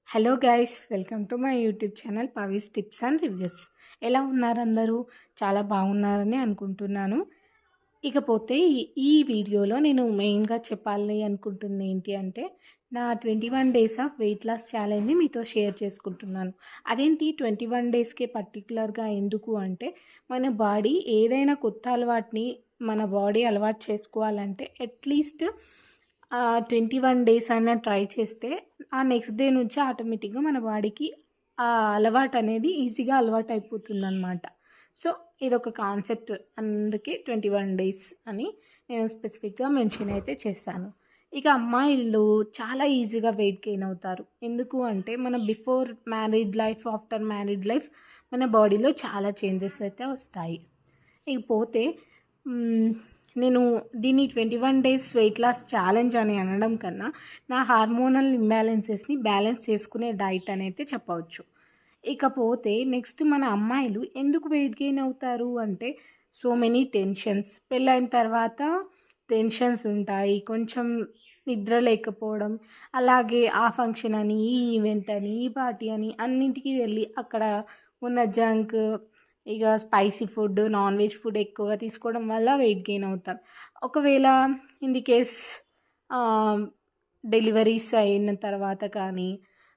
Hello guys, welcome to my YouTube channel Pavi's tips and reviews. ఎలా ఉన్నారు అందరూ? చాలా బాగున్నారని అనుకుంటున్నాను. ఇకపోతే ఈ వీడియోలో నేను మెయిన్గా చెప్పాలి అనుకుంటుంది ఏంటి అంటే, నా 21 డేస్ ఆఫ్ వెయిట్ లాస్ ఛాలెంజ్ని మీతో షేర్ చేసుకుంటున్నాను. అదేంటి 21 డేస్కే పర్టికులర్గా ఎందుకు అంటే, మన బాడీ ఏదైనా కొత్త అలవాటుని మన బాడీ అలవాటు చేసుకోవాలంటే అట్లీస్ట్ 21 డేస్ అయినా ట్రై చేస్తే ఆ నెక్స్ట్ డే నుంచి ఆటోమేటిక్గా మన బాడీకి ఆ అలవాటు అనేది ఈజీగా అలవాటు అయిపోతుందన్నమాట. సో ఇదొక కాన్సెప్ట్, అందుకే 21 డేస్ అని నేను స్పెసిఫిక్గా మెన్షన్ అయితే చేశాను. ఇక అమ్మాయిలు చాలా ఈజీగా వెయిట్ గెయిన్ అవుతారు. ఎందుకు అంటే మన before married life, after married life మన బాడీలో చాలా చేంజెస్ అయితే వస్తాయి. ఇకపోతే నేను దీన్ని 21 డేస్ వెయిట్ లాస్ ఛాలెంజ్ అని అనడం కన్నా నా హార్మోనల్ ఇంబ్యాలెన్సెస్ని బ్యాలెన్స్ చేసుకునే డైట్ అని అయితే చెప్పవచ్చు. ఇకపోతే నెక్స్ట్ మన అమ్మాయిలు ఎందుకు వెయిట్ గెయిన్ అవుతారు అంటే, సో మెనీ టెన్షన్స్. పెళ్ళైన తర్వాత టెన్షన్స్ ఉంటాయి, కొంచెం నిద్ర లేకపోవడం, అలాగే ఆ ఫంక్షన్ అని, ఈ ఈవెంట్ అని, ఈ పార్టీ అని అన్నింటికి వెళ్ళి అక్కడ ఉన్న జంక్, ఇక spicy food, non veg food ఎక్కువగా తీసుకోవడం వల్ల వెయిట్ గెయిన్ అవుతాం. ఒకవేళ ఇన్ ది కేస్ డెలివరీస్ అయిన తర్వాత కానీ,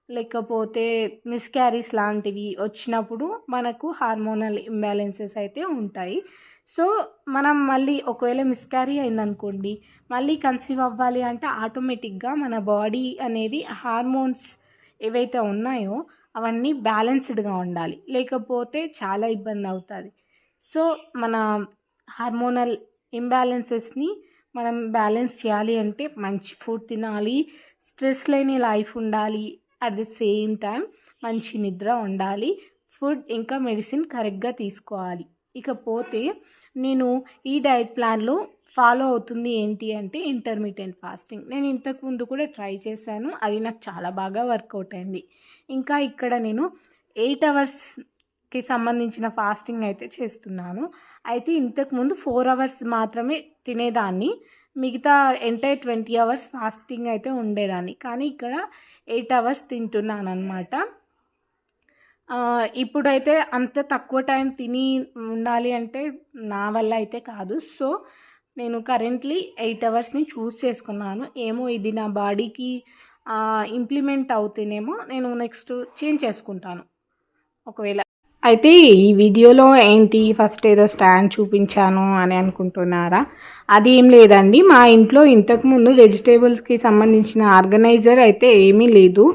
లేకపోతే మిస్క్యారీస్ లాంటివి వచ్చినప్పుడు మనకు హార్మోనల్ ఇంబ్యాలెన్సెస్ అయితే ఉంటాయి. సో మనం మళ్ళీ ఒకవేళ మిస్క్యారీ అయిందనుకోండి, మళ్ళీ కన్సీవ్ అవ్వాలి అంటే ఆటోమేటిక్గా మన బాడీ అనేది హార్మోన్స్ ఏవైతే ఉన్నాయో అవన్నీ బ్యాలెన్స్డ్గా ఉండాలి, లేకపోతే చాలా ఇబ్బంది అవుతుంది. సో మన హార్మోనల్ ఇంబ్యాలెన్సెస్ని మనం బ్యాలెన్స్ చేయాలి అంటే మంచి ఫుడ్ తినాలి, స్ట్రెస్ లేని లైఫ్ ఉండాలి, అట్ ది సేమ్ టైం మంచి నిద్ర ఉండాలి, ఫుడ్ ఇంకా మెడిసిన్ కరెక్ట్గా తీసుకోవాలి. ఇకపోతే నేను ఈ డైట్ ప్లాన్లో ఫాలో అవుతుంది ఏంటి అంటే ఇంటర్మీడియట్ ఫాస్టింగ్. నేను ఇంతకుముందు కూడా ట్రై చేశాను, అది నాకు చాలా బాగా వర్కౌట్ అయింది. ఇంకా ఇక్కడ నేను 8 అవర్స్కి సంబంధించిన ఫాస్టింగ్ అయితే చేస్తున్నాను. అయితే ఇంతకుముందు 4 అవర్స్ మాత్రమే తినేదాన్ని, మిగతా ఎంటైర్ 20 అవర్స్ ఫాస్టింగ్ అయితే ఉండేదాన్ని. కానీ ఇక్కడ 8 అవర్స్ తింటున్నాను అనమాట. ఇప్పుడైతే అంత తక్కువ టైం తిని ఉండాలి అంటే నా వల్ల అయితే కాదు. సో నేను కరెంట్లీ 8 అవర్స్ని చూస్ చేసుకున్నాను. ఏమో ఇది నా బాడీకి ఇంప్లిమెంట్ అవుతేనేమో నేను నెక్స్ట్ చేంజ్ చేసుకుంటాను ఒకవేళ. అయితే ఈ వీడియోలో ఏంటి, ఫస్ట్ ఏదో స్టాండ్ చూపించాను అని అనుకుంటున్నారా? అది ఏం లేదండి, మా ఇంట్లో ఇంతకుముందు వెజిటేబుల్స్కి సంబంధించిన ఆర్గనైజర్ అయితే ఏమీ లేదు.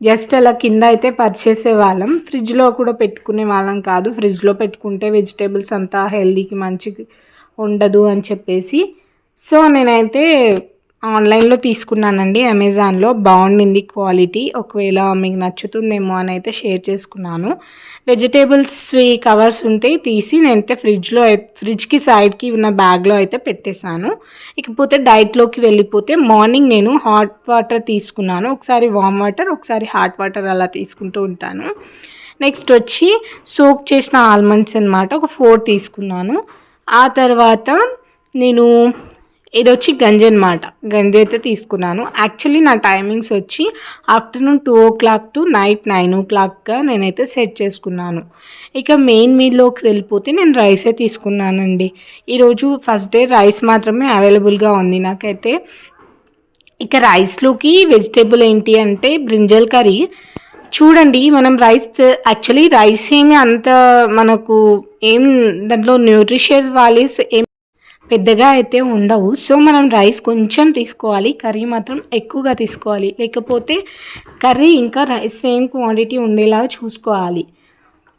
జస్ట్ అలా కింద అయితే పర్చేసే వాళ్ళం, ఫ్రిడ్జ్లో కూడా పెట్టుకునే వాళ్ళం కాదు. ఫ్రిడ్జ్లో పెట్టుకుంటే వెజిటేబుల్స్ అంతా హెల్దీకి మంచిగా ఉండదు అని చెప్పేసి. సో నేనైతే ఆన్లైన్లో తీసుకున్నానండి, అమెజాన్లో. బాగుండింది క్వాలిటీ, ఒకవేళ మీకు నచ్చుతుందేమో అని అయితే షేర్ చేసుకున్నాను. వెజిటేబుల్స్ కవర్స్ ఉంటే తీసి నేనైతే ఫ్రిడ్జ్కి సైడ్కి ఉన్న బ్యాగ్లో అయితే పెట్టేశాను. ఇకపోతే డైట్లోకి వెళ్ళిపోతే మార్నింగ్ నేను హాట్ వాటర్ తీసుకున్నాను, ఒకసారి వామ్ వాటర్, ఒకసారి హాట్ వాటర్ అలా తీసుకుంటూ ఉంటాను. నెక్స్ట్ వచ్చి సోక్ చేసిన ఆల్మండ్స్ అనమాట, ఒక 4 తీసుకున్నాను. ఆ తర్వాత నేను ఇది వచ్చి గంజి అనమాట, గంజి అయితే తీసుకున్నాను. యాక్చువల్లీ నా టైమింగ్స్ వచ్చి ఆఫ్టర్నూన్ 2 o'clock టు నైట్ 9 o'clockగా నేనైతే సెట్ చేసుకున్నాను. ఇక మెయిన్ మీల్లోకి వెళ్ళిపోతే నేను రైసే తీసుకున్నానండి. ఈరోజు ఫస్ట్ డే రైస్ మాత్రమే అవైలబుల్గా ఉంది నాకైతే. ఇక రైస్లోకి వెజిటేబుల్ ఏంటి అంటే బ్రింజల్ కర్రీ. చూడండి, మనం యాక్చువల్లీ రైస్ ఏమి అంత మనకు ఏం దాంట్లో న్యూట్రిషియస్ వాల్యూస్ ఏం పెద్దగా అయితే ఉండవు. సో మనం రైస్ కొంచెం తీసుకోవాలి, కర్రీ మాత్రం ఎక్కువగా తీసుకోవాలి, లేకపోతే కర్రీ ఇంకా రైస్ సేమ్ క్వాంటిటీ ఉండేలా చూసుకోవాలి.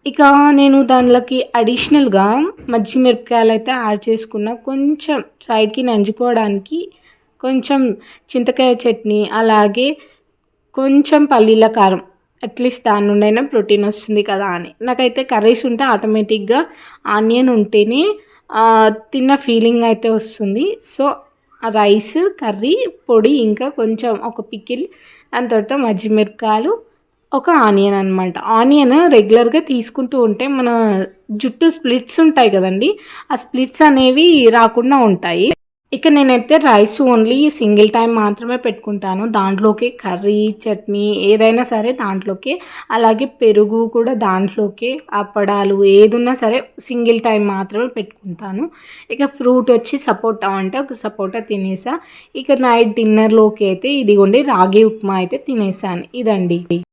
ఇక నేను దానిలోకి అడిషనల్గా మిరపకాయలు అయితే యాడ్ చేసుకున్న, కొంచెం సైడ్కి నంచుకోవడానికి కొంచెం చింతకాయ చట్నీ, అలాగే కొంచెం పల్లీల కారం, అట్లీస్ట్ దాని నుండైనా ప్రోటీన్ వస్తుంది కదా అని. నాకైతే కర్రీస్ ఉంటే ఆటోమేటిక్గా ఆనియన్ ఉంటేనే తిన్న ఫీలింగ్ అయితే వస్తుంది. సో రైస్, కర్రీ, పొడి, ఇంకా కొంచెం ఒక పికిల్, దాని తర్వాత మిరపకాయలు, ఒక ఆనియన్ అనమాట. ఆనియన్ రెగ్యులర్గా తీసుకుంటూ ఉంటే మన జుట్టు స్ప్లిట్స్ ఉంటాయి కదండి, ఆ స్ప్లిట్స్ అనేవి రాకుండా ఉంటాయి. ఇక నేనైతే రైస్ ఓన్లీ సింగిల్ టైం మాత్రమే పెట్టుకుంటాను. దాంట్లోకి కర్రీ, చట్నీ ఏదైనా సరే దాంట్లోకే. అలాగే పెరుగు కూడా దాంట్లోకే. అప్పడాలు ఏదున్నా సరే సింగిల్ టైం మాత్రమే పెట్టుకుంటాను. ఇక ఫ్రూట్ వచ్చి సపోటా అంటే ఒక సపోటా తినేసా. ఇక నైట్ డిన్నర్‌లోకి అయితే ఇదిగోండి రాగి ఉప్మా అయితే తినేసాను. ఇదండి.